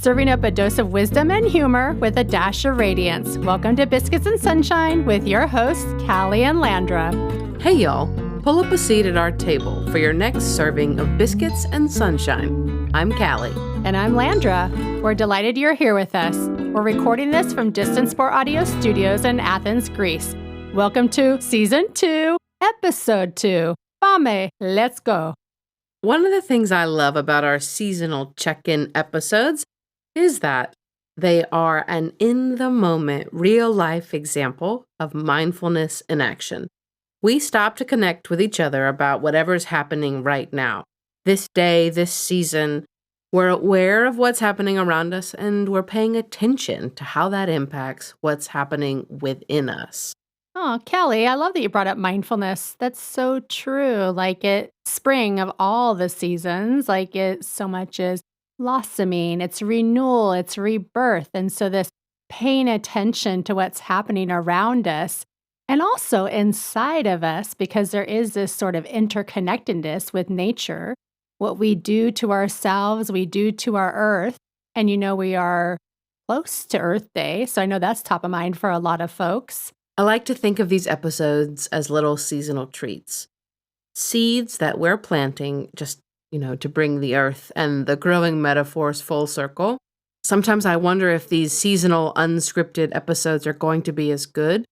serving up a dose of wisdom and humor with a dash of radiance. Welcome to Biscuits and Sunshine with your hosts, Callie and Landra. Hey y'all, pull up a seat at our table for your next serving of Biscuits and Sunshine. I'm Callie. And I'm Landra. We're delighted you're here with us. We're recording this from Distance Sport Audio Studios in Athens, Greece. Welcome to Season 2, Episode 2. Fame, let's go. One of the things I love about our seasonal check-in episodes is that they are an in-the-moment, real-life example of mindfulness in action. We stop to connect with each other about whatever's happening right now. This day, this season, we're aware of what's happening around us, and we're paying attention to how that impacts what's happening within us. Oh, Callie, I love that you brought up mindfulness. That's so true. Like it's spring of all the seasons, like it so much is blossoming, it's renewal, it's rebirth. And so this paying attention to what's happening around us and also inside of us, because there is this sort of interconnectedness with nature, what we do to ourselves, we do to our earth. And we are close to Earth Day. So I know that's top of mind for a lot of folks. I like to think of these episodes as little seasonal treats. Seeds that we're planting just, to bring the earth and the growing metaphors full circle. Sometimes I wonder if these seasonal unscripted episodes are going to be as good.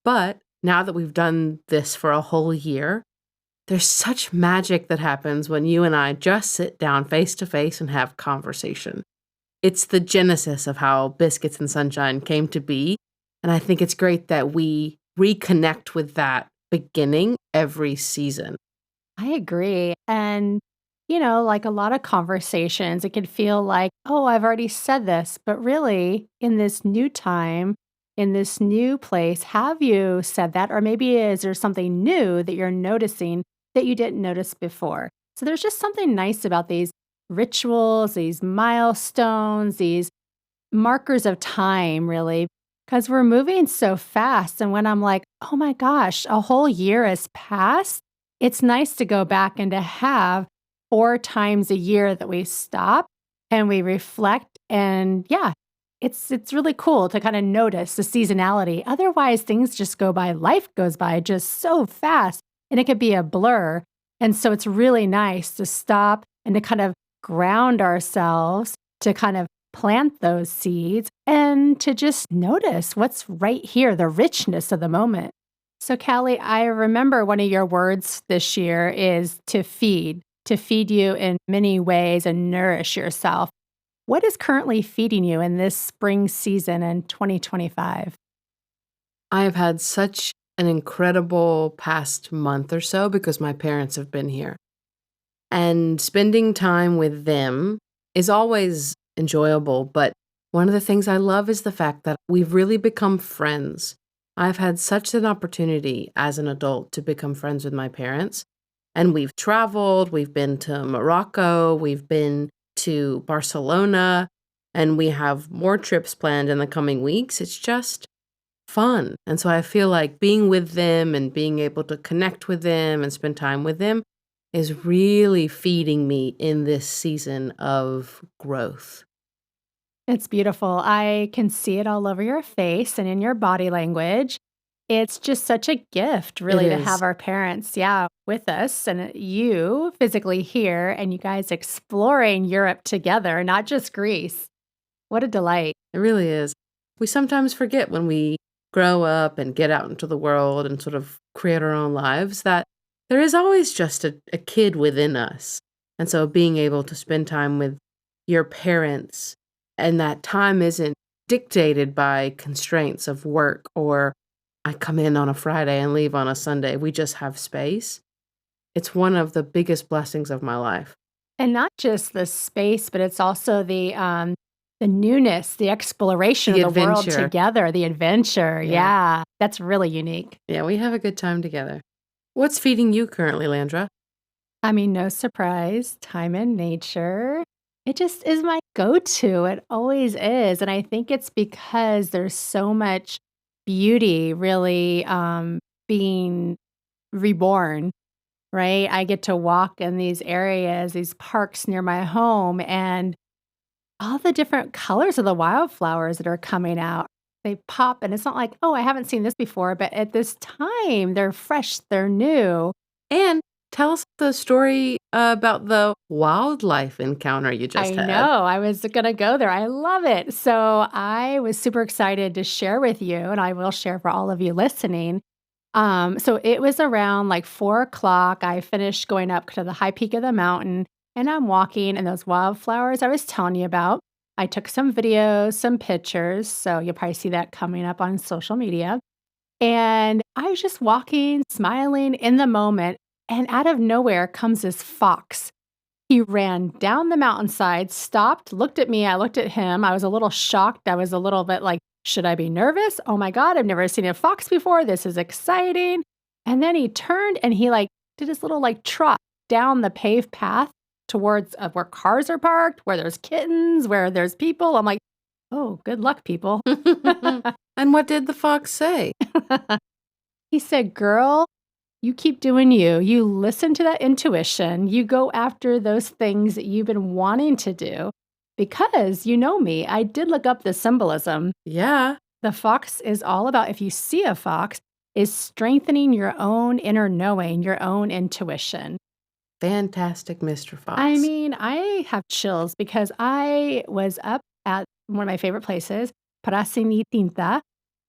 But now that we've done this for a whole year, there's such magic that happens when you and I just sit down face to face and have conversation. It's the genesis of how Biscuits and Sunshine came to be. And I think it's great that we reconnect with that beginning every season. I agree. And, like a lot of conversations, it can feel like, oh, I've already said this. But really, in this new time, in this new place, have you said that? Or maybe is there something new that you're noticing that you didn't notice before? So there's just something nice about these rituals, these milestones, these markers of time, really. Because we're moving so fast. And when I'm like, oh my gosh, a whole year has passed, it's nice to go back and to have 4 times a year that we stop and we reflect. And yeah, it's really cool to kind of notice the seasonality. Otherwise, things just go by. Life goes by just so fast and it could be a blur. And so it's really nice to stop and to kind of ground ourselves, to kind of plant those seeds and to just notice what's right here, the richness of the moment. So Callie, I remember one of your words this year is to feed you in many ways and nourish yourself. What is currently feeding you in this spring season in 2025? I have had such an incredible past month or so because my parents have been here. And spending time with them is always enjoyable, but one of the things I love is the fact that we've really become friends. I've had such an opportunity as an adult to become friends with my parents, and we've traveled, we've been to Morocco, we've been to Barcelona, and we have more trips planned in the coming weeks. It's just fun. And so I feel like being with them and being able to connect with them and spend time with them is really feeding me in this season of growth. It's beautiful. I can see it all over your face and in your body language. It's just such a gift, really, to have our parents, with us and you physically here and you guys exploring Europe together, not just Greece. What a delight. It really is. We sometimes forget when we grow up and get out into the world and sort of create our own lives that there is always just a kid within us. And so being able to spend time with your parents and that time isn't dictated by constraints of work or I come in on a Friday and leave on a Sunday. We just have space. It's one of the biggest blessings of my life. And not just the space, but it's also the newness, the exploration of the world together, the adventure. Yeah, that's really unique. Yeah, we have a good time together. What's feeding you currently, Landra? I mean, no surprise, time in nature. It just is my go-to. It always is. And I think it's because there's so much beauty really being reborn, right? I get to walk in these areas, these parks near my home, and all the different colors of the wildflowers that are coming out. They pop, and it's not like, "Oh, I haven't seen this before," but at this time, they're fresh, they're new. And tell us the story about the wildlife encounter you just I had. know, I was gonna go there, I love it. So, I was super excited to share with you, and I will share for all of you listening. So it was around like 4 o'clock. I finished going up to the high peak of the mountain and I'm walking, and those wildflowers I was telling you about. I took some videos, some pictures. So you'll probably see that coming up on social media. And I was just walking, smiling in the moment. And out of nowhere comes this fox. He ran down the mountainside, stopped, looked at me, I looked at him, I was a little shocked, I was a little bit like, "Should I be nervous? Oh my god, I've never seen a fox before, this is exciting." And then he turned and he, like, did his little, like, trot down the paved path towards, where cars are parked, where there's kittens, where there's people. I'm like, "Oh, good luck, people." And what did the fox say? He said, "Girl, you keep doing you. You listen to that intuition. You go after those things that you've been wanting to do because you know me. I did look up the symbolism. Yeah, The fox is all about, if you see a fox, is strengthening your own inner knowing, your own intuition. fantastic, Mr. I Fox. mean, I have chills because I was up at one of my favorite places, Tinta,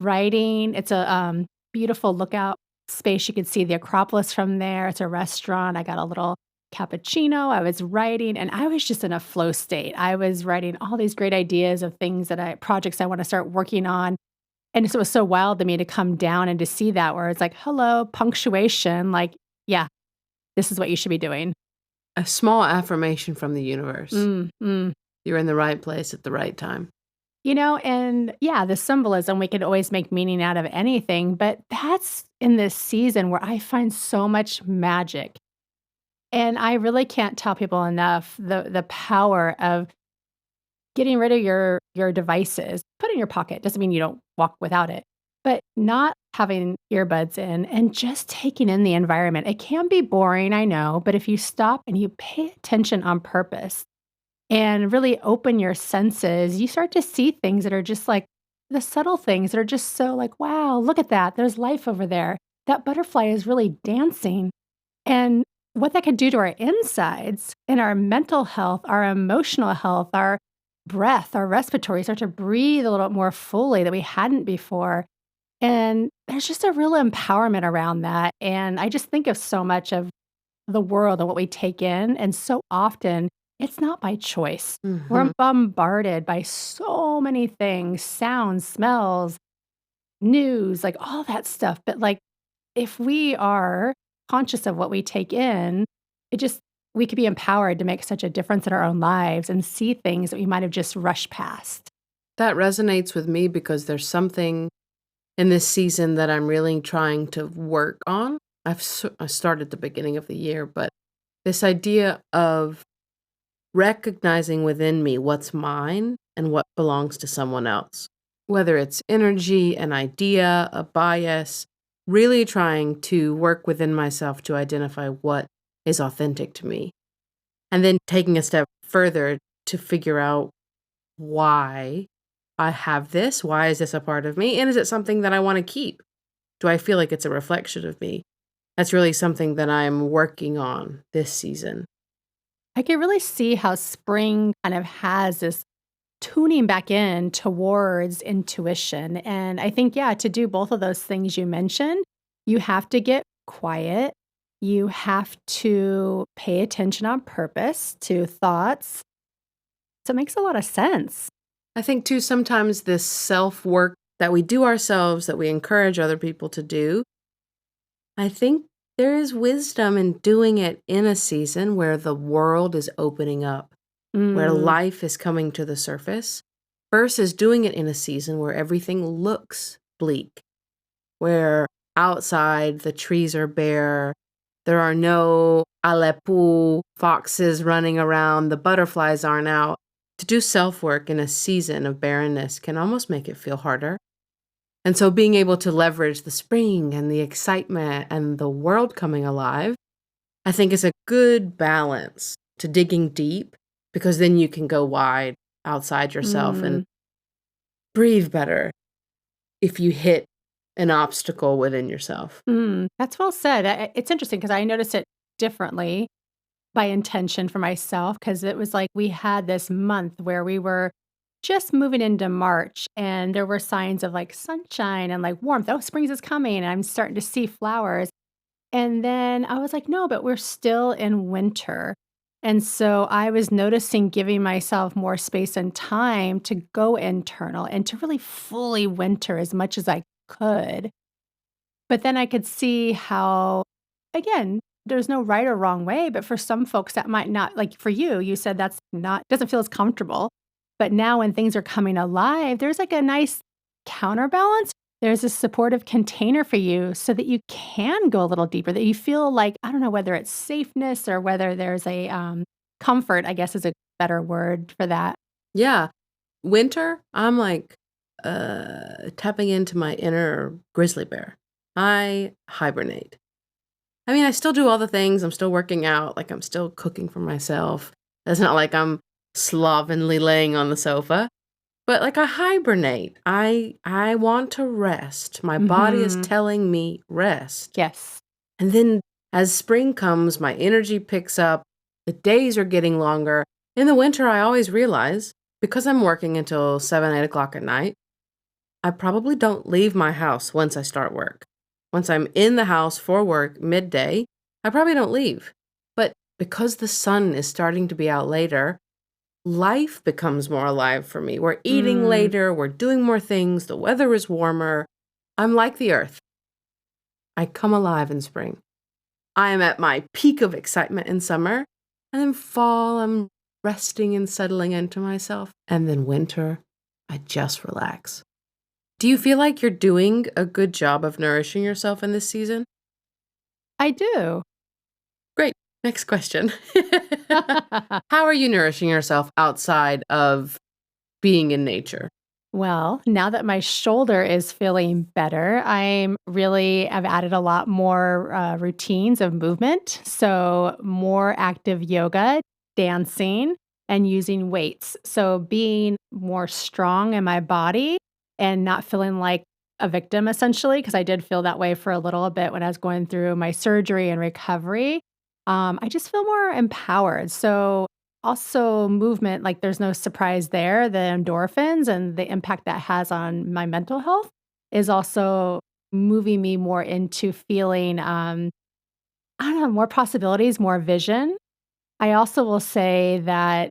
writing. It's a beautiful lookout space. You can see the Acropolis from there. It's a restaurant. I got a little cappuccino. I was writing, and I was just in a flow state. I was writing all these great ideas of things projects I want to start working on. And so it was so wild to me to come down and to see that, where it's like, hello, punctuation. Like, yeah, this is what you should be doing. A small affirmation from the universe. Mm, mm. You're in the right place at the right time. And yeah, the symbolism, we could always make meaning out of anything, but that's in this season where I find so much magic. And I really can't tell people enough the power of getting rid of your devices. Put it in your pocket. Doesn't mean you don't walk without it, but not having earbuds in and just taking in the environment. It can be boring, I know, but if you stop and you pay attention on purpose, and really open your senses, you start to see things that are just like the subtle things that are just so like, wow, look at that. There's life over there. That butterfly is really dancing. And what that could do to our insides and our mental health, our emotional health, our breath, our respiratory, start to breathe a little bit more fully that we hadn't before. And there's just a real empowerment around that. And I just think of so much of the world and what we take in, and so often, it's not by choice. We're Mhm. bombarded by so many things, sounds, smells, news, like, all that stuff, but, like, if we are conscious of what we take in, it just we could be empowered to make such a difference in our own lives and see things that we might have just rushed past. That resonates with me because there's something in this season that I'm really trying to work on. I started the beginning of the year, but this idea of recognizing within me what's mine and what belongs to someone else, whether it's energy, an idea, a bias, really trying to work within myself to identify what is authentic to me. And then taking a step further to figure out why I have this. Why is this a part of me? And is it something that I want to keep? Do I feel like it's a reflection of me? That's really something that I'm working on this season. I can really see how spring kind of has this tuning back in towards intuition. And I think, yeah, to do both of those things you mentioned, you have to get quiet. You have to pay attention on purpose to thoughts. So it makes a lot of sense. I think too, sometimes this self work that we do ourselves, that we encourage other people to do, I think there is wisdom in doing it in a season where the world is opening up, where Mm, life is coming to the surface, versus doing it in a season where everything looks bleak, where outside the trees are bare, there are no Aleppo foxes running around, the butterflies aren't out. To do self work in a season of barrenness can almost make it feel harder. And so being able to leverage the spring and the excitement and the world coming alive, I think is a good balance to digging deep because then you can go wide outside yourself and Mm, breathe better if you hit an obstacle within yourself. that's well said. It's interesting because I notice it differently by intention for myself because it was like we had this month where we were just moving into March and there were signs of like sunshine and like warmth. Oh, spring is coming. And I'm starting to see flowers. And then I was like, no, but we're still in winter. And so I was noticing giving myself more space and time to go internal and to really fully winter as much as I could. But then I could see how, again, there's no right or wrong way, but for some folks that might not, like for you, you said that's not, doesn't feel as comfortable. But now when things are coming alive, there's like a nice counterbalance. There's a supportive container for you so that you can go a little deeper, that you feel like, I don't know whether it's safeness or whether there's a comfort, I guess is a better word for that. Yeah. Winter, I'm like tapping into my inner grizzly bear. I hibernate. I mean, I still do all the things. I'm still working out. Like, I'm still cooking for myself. It's not like I'm slovenly laying on the sofa, but like I hibernate. I want to rest. My body is Hmm. telling me rest. Yes. And then as spring comes, my energy picks up. The days are getting longer. In the winter, I always realize because I'm working until 7, 8 o'clock at night, I probably don't leave my house once I start work. Once I'm in the house for work midday, I probably don't leave. But because the sun is starting to be out later, life becomes more alive for me. We're eating Mm. later, we're doing more things, the weather is warmer. I'm like the earth. I come alive in spring. I am at my peak of excitement in summer, and then fall, I'm resting and settling into myself. And then winter, I just relax. Do you feel like you're doing a good job of nourishing yourself in this season? I do. Great. Next question. How are you nourishing yourself outside of being in nature? Well, now that my shoulder is feeling better, I've added a lot more routines of movement. So, more active yoga, dancing, and using weights. So, being more strong in my body and not feeling like a victim essentially, because I did feel that way for a little bit when I was going through my surgery and recovery. I just feel more empowered. So, also, movement, like, there's no surprise there. The endorphins and the impact that has on my mental health is also moving me more into feeling, I don't know, more possibilities, more vision. I also will say that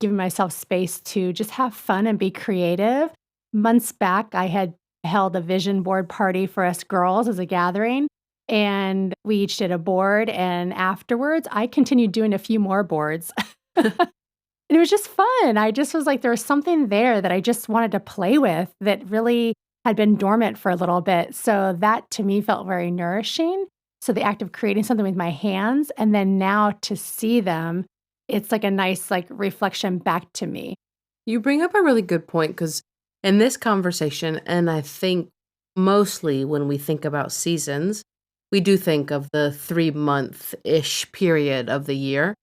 giving myself space to just have fun and be creative. Months back, I had held a vision board party for us girls as a gathering, and we each did a board, and afterwards, I continued doing a few more boards. And it was just fun. I just was like, there was something there that I just wanted to play with that really had been dormant for a little bit. So that to me felt very nourishing. So the act of creating something with my hands and then now to see them, it's like a nice like reflection back to me. You bring up a really good point because in this conversation, and I think mostly when we think about seasons, we do think of the 3 month ish period of the year.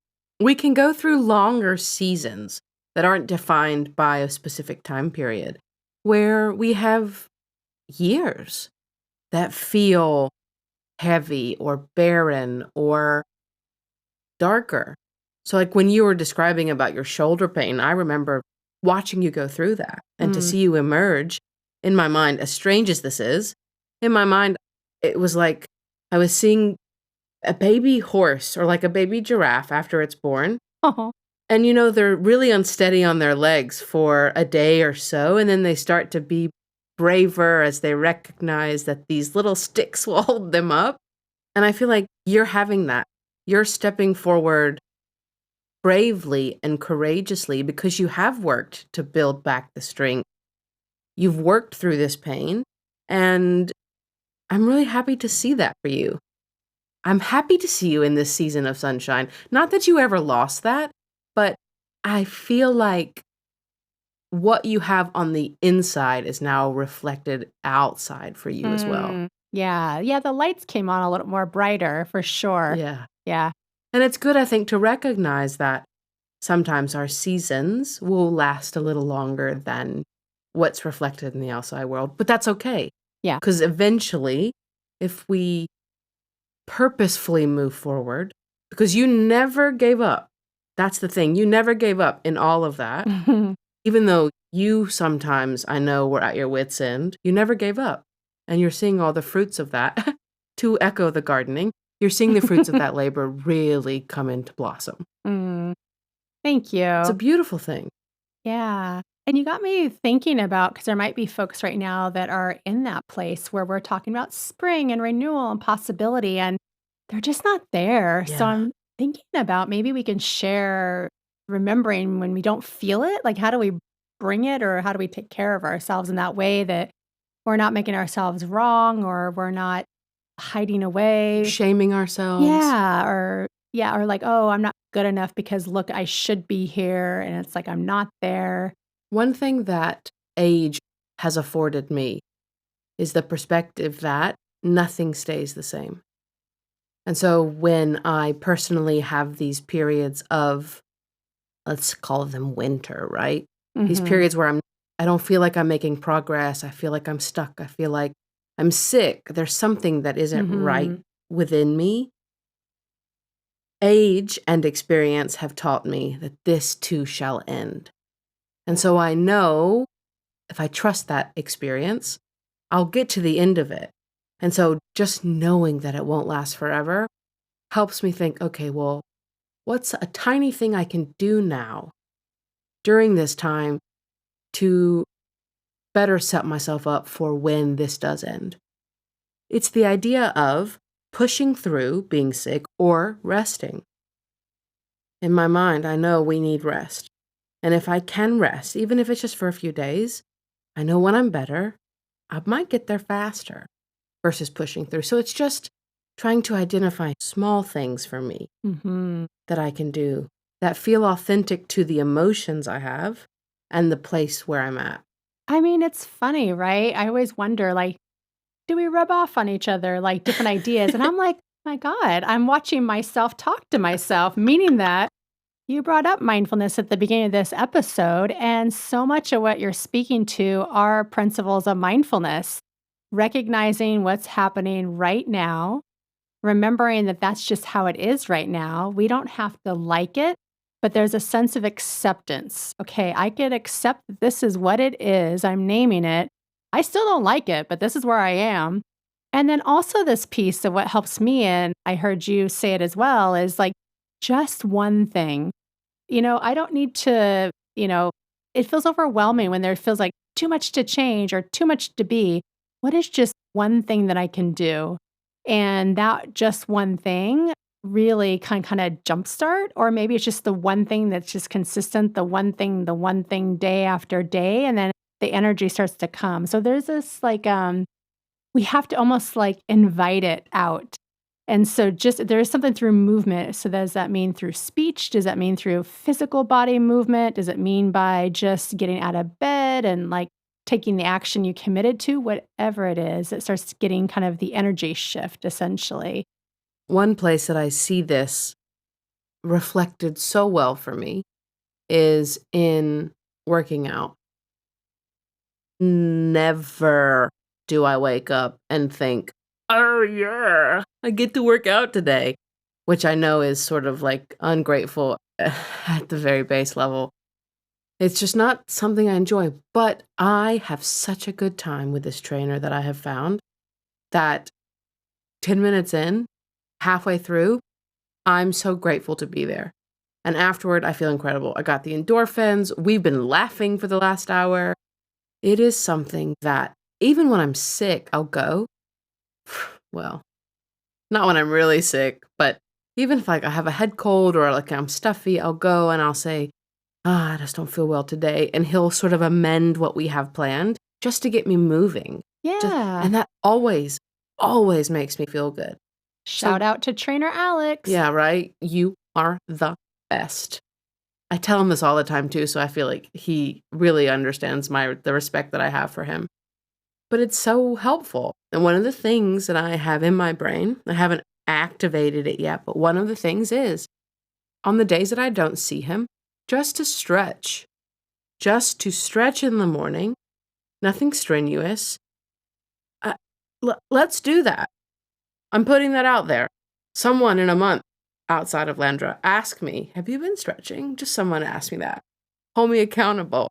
We can go through longer seasons that aren't defined by a specific time period where we have years that feel heavy or barren or darker. So, like when you were describing about your shoulder pain, I remember watching you go through that and to Mm. see you emerge in my mind, as strange as this is, in my mind, it was like I was seeing a baby horse or like a baby giraffe after it's born. Oh, And they're really unsteady on their legs for a day or so. And then they start to be braver as they recognize that these little sticks will hold them up. And I feel like you're having that. You're stepping forward bravely and courageously because you have worked to build back the strength. You've worked through this pain, and I'm really happy to see that for you. I'm happy to see you in this season of sunshine. Not that you ever lost that, but I feel like what you have on the inside is now reflected outside for you as well. Yeah. Yeah. The lights came on a little more brighter for sure. Yeah. Yeah. And it's good, I think, to recognize that sometimes our seasons will last a little longer than what's reflected in the outside world, but that's okay. Yeah. Because eventually, if we purposefully move forward, because you never gave up. That's the thing. You never gave up in all of that. Even though you sometimes, I know, were at your wits' end, you never gave up. And you're seeing all the fruits of that. To echo the gardening, you're seeing the fruits of that labor really come into blossom. Mm, thank It's a you. beautiful thing. Yeah. And you got me thinking about because there might be folks right now that are in that place where we're talking about spring and renewal and possibility, and they're just not there. So Yeah. I'm thinking about maybe we can share remembering when we don't feel it. Like, how do we bring it or how do we take care of ourselves in that way that we're not making ourselves wrong or we're not hiding away? Shaming ourselves. Yeah, or like, "Oh, I'm not good enough because look, I should be here," and it's like I'm not there. One thing that age has afforded me is the perspective that nothing stays the same. And so when I personally have these periods of, let's call them winter, right? These Mhm, periods where I don't feel like I'm making progress. I feel like I'm stuck. I feel like I'm sick. There's something that isn't right mhm. within me. Age and experience have taught me that this too shall end. And so I know if I trust that experience, I'll get to the end of it. And so just knowing that it won't last forever helps me think, okay, well, what's a tiny thing I can do now during this time to better set myself up for when this does end? It's the idea of pushing through being sick or resting. In my mind, I know we need rest. And if I can rest, even if it's just for a few days, I know when I'm better, I might get there faster versus pushing through. So it's just trying to identify small things for me Mhm. that I can do that feel authentic to the emotions I have and the place where I'm at. I mean, it's funny, right? I always wonder, like, do we rub off on each other, like, different ideas? And I'm like, "My god, I'm watching myself talk to myself," meaning that you brought up mindfulness at the beginning of this episode, and so much of what you're speaking to are principles of mindfulness, recognizing what's happening right now, remembering that that's just how it is right now. We don't have to like it, but there's a sense of acceptance. Okay, I could accept that this is what it is. I'm naming it. I still don't like it, but this is where I am. And then also, this piece of what helps me, and I heard you say it as well, is like just one thing. I don't need to, it feels overwhelming when there feels like too much to change or too much to be. What is just one thing that I can do? And that just one thing really can kind of jumpstart, or maybe it's just the one thing that's just consistent, the one thing day after day, and then the energy starts to come. So there's this like we have to almost like invite it out. And so just there is something through movement. So does that mean through speech? Does that mean through physical body movement? Does it mean by just getting out of bed and like taking the action you committed to? Whatever it is, it starts getting kind of the energy shift essentially. One place that I see this reflected so well for me is in working out. Never do I wake up and think, "Oh, yeah, I get to work out today," which I know is sort of, like, ungrateful at the very base level. It's just not something I enjoy, but I have such a good time with this trainer that I have found that 10 minutes in, halfway through, I'm so grateful to be there, and afterward, I feel incredible. I got the endorphins, we've been laughing for the last hour. It is something that even when I'm sick, I'll go. Well, not when I'm really sick, but even if, like, I have a head cold or, like, I'm stuffy, I'll go and I'll say, "Ah, I just don't feel well today," and he'll sort of amend what we have planned just to get me moving. Just Yeah. and that always, always makes me feel good. Shout So, out to trainer Alex. yeah, right? You are the best. I tell him this all the time too, so I feel like he really understands the respect that I have for him. But it's so helpful. And one of the things that I have in my brain, I haven't activated it yet, but one of the things is on the days that I don't see him, just to stretch. Just to stretch in the morning, nothing strenuous. Let's do that. I'm putting that out there. Someone in a month outside of Landra, ask me, have you been stretching? Just someone ask me that. Hold me accountable.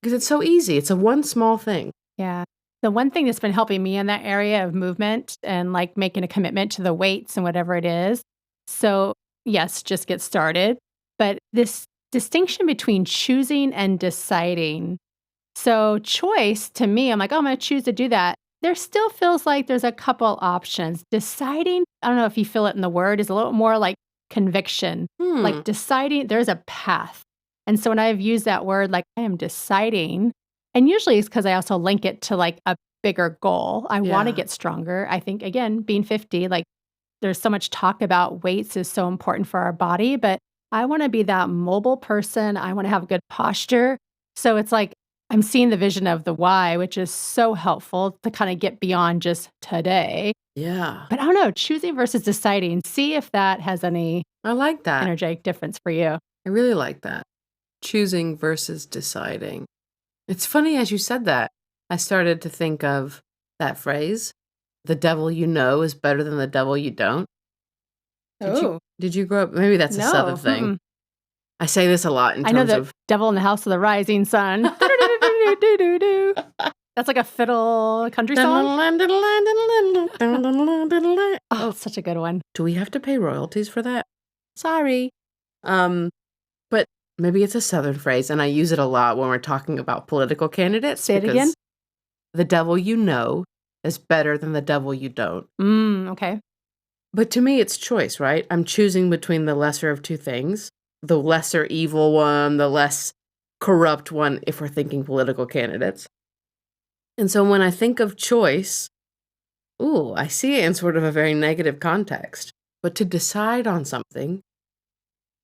Because it's so easy. It's a one small thing. Yeah. The one thing that's been helping me in that area of movement and like making a commitment to the weights and whatever it is. So, yes, just get started. But this distinction between choosing and deciding. So, choice to me, I'm like, oh, I'm going to choose to do that. There still feels like there's a couple options. Deciding, I don't know if you feel it in the word, is a little more like conviction. Like deciding, there's a path. And so when I've used that word, like I am deciding, and usually it's because I also link it to like a bigger goal. I want to Yeah. get stronger. I think, again, being 50, like there's so much talk about weights is so important for our body, but I want to be that mobile person. I want to have good posture. So it's like I'm seeing the vision of the why, which is so helpful to kind of get beyond just today. Yeah. But I don't know, choosing versus deciding, see if that has any I like that. energetic difference for you. I really like that. Choosing versus deciding. It's funny as you said that, I started to think of that phrase, the devil you know is better than the devil you don't. Oh, Did you grow up? Maybe that's a Southern no. thing. I say this a lot in I know terms that of Devil in the House of the Rising Sun. Do-do-do-do-do-do-do. That's like a fiddle country song. Oh, it's such a good one. Do we have to pay royalties for that? Sorry. But maybe it's a Southern phrase, and I use it a lot when we're talking about political candidates. Say it again. The devil you know is better than the devil you don't. Okay. But to me, it's choice, right? I'm choosing between the lesser of two things, the lesser evil one, the less corrupt one, if we're thinking political candidates. And so when I think of choice, I see it in sort of a very negative context. But to decide on something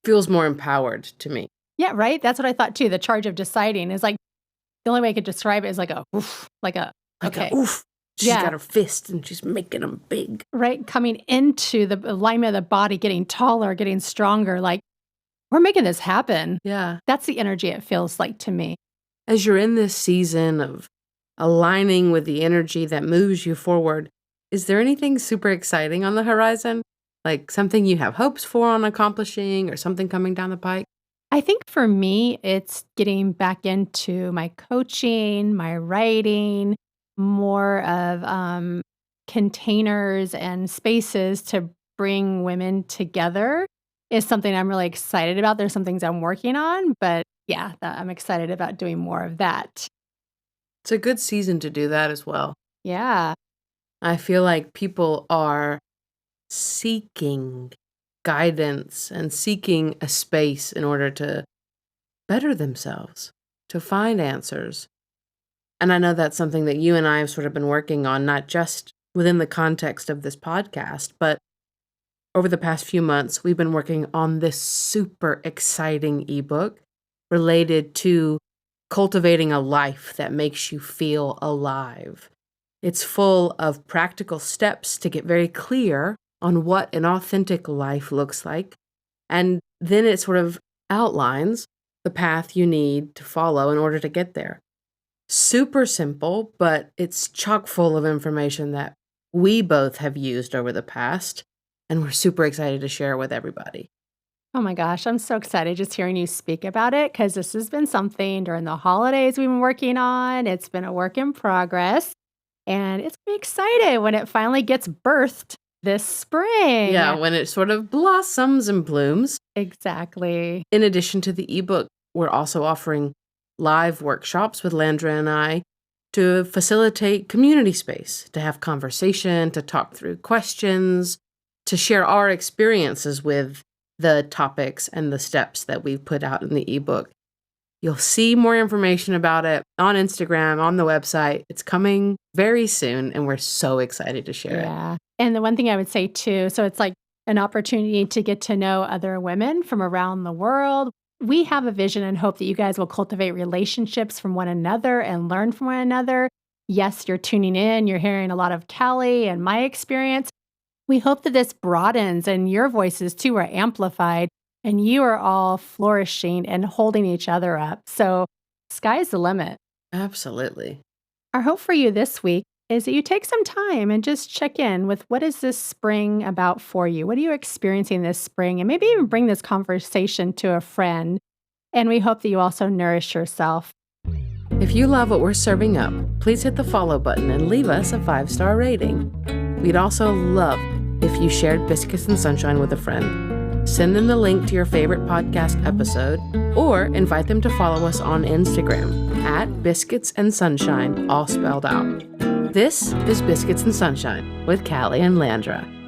feels more empowered to me. Yeah, right? That's what I thought too. The charge of deciding is like, the only way I could describe it is like a oof, okay. Oof. She's Yeah. got her fist and she's making them big. Right? Coming into the alignment of the body, getting taller, getting stronger. Like, we're making this happen. Yeah. That's the energy it feels like to me. As you're in this season of aligning with the energy that moves you forward, is there anything super exciting on the horizon? Like something you have hopes for on accomplishing or something coming down the pike? I think for me, it's getting back into my coaching, my writing, more of containers and spaces to bring women together is something I'm really excited about. There's some things I'm working on, but yeah, I'm excited about doing more of that. It's a good season to do that as well. Yeah. I feel like people are seeking guidance and seeking a space in order to better themselves, to find answers. And I know that's something that you and I have sort of been working on, not just within the context of this podcast, but over the past few months, we've been working on this super exciting ebook related to cultivating a life that makes you feel alive. It's full of practical steps to get very clear on what an authentic life looks like. And then it sort of outlines the path you need to follow in order to get there. Super simple, but it's chock full of information that we both have used over the past, and we're super excited to share with everybody. Oh my gosh, I'm so excited just hearing you speak about it because this has been something during the holidays we've been working on. It's been a work in progress, and it's going to be excited when it finally gets birthed this spring. Yeah, when it sort of blossoms and blooms. Exactly. In addition to the ebook, we're also offering live workshops with Landra and I to facilitate community space, to have conversation, to talk through questions, to share our experiences with the topics and the steps that we've put out in the ebook. You'll see more information about it on Instagram, on the website. It's coming very soon, and we're so excited to share it. Yeah. And the one thing I would say too, so it's like an opportunity to get to know other women from around the world. We have a vision and hope that you guys will cultivate relationships from one another and learn from one another. Yes, you're tuning in, you're hearing a lot of Callie and my experience. We hope that this broadens and your voices too are amplified and you are all flourishing and holding each other up. So, sky's the limit. Absolutely. Our hope for you this week is that you take some time and just check in with what is this spring about for you? What are you experiencing this spring? And maybe even bring this conversation to a friend. And we hope that you also nourish yourself. If you love what we're serving up, please hit the follow button and leave us a 5-star rating. We'd also love if you shared Biscuits and Sunshine with a friend. Send them the link to your favorite podcast episode or invite them to follow us on Instagram at Biscuits and Sunshine, all spelled out. This is Biscuits and Sunshine with Callie and Landra.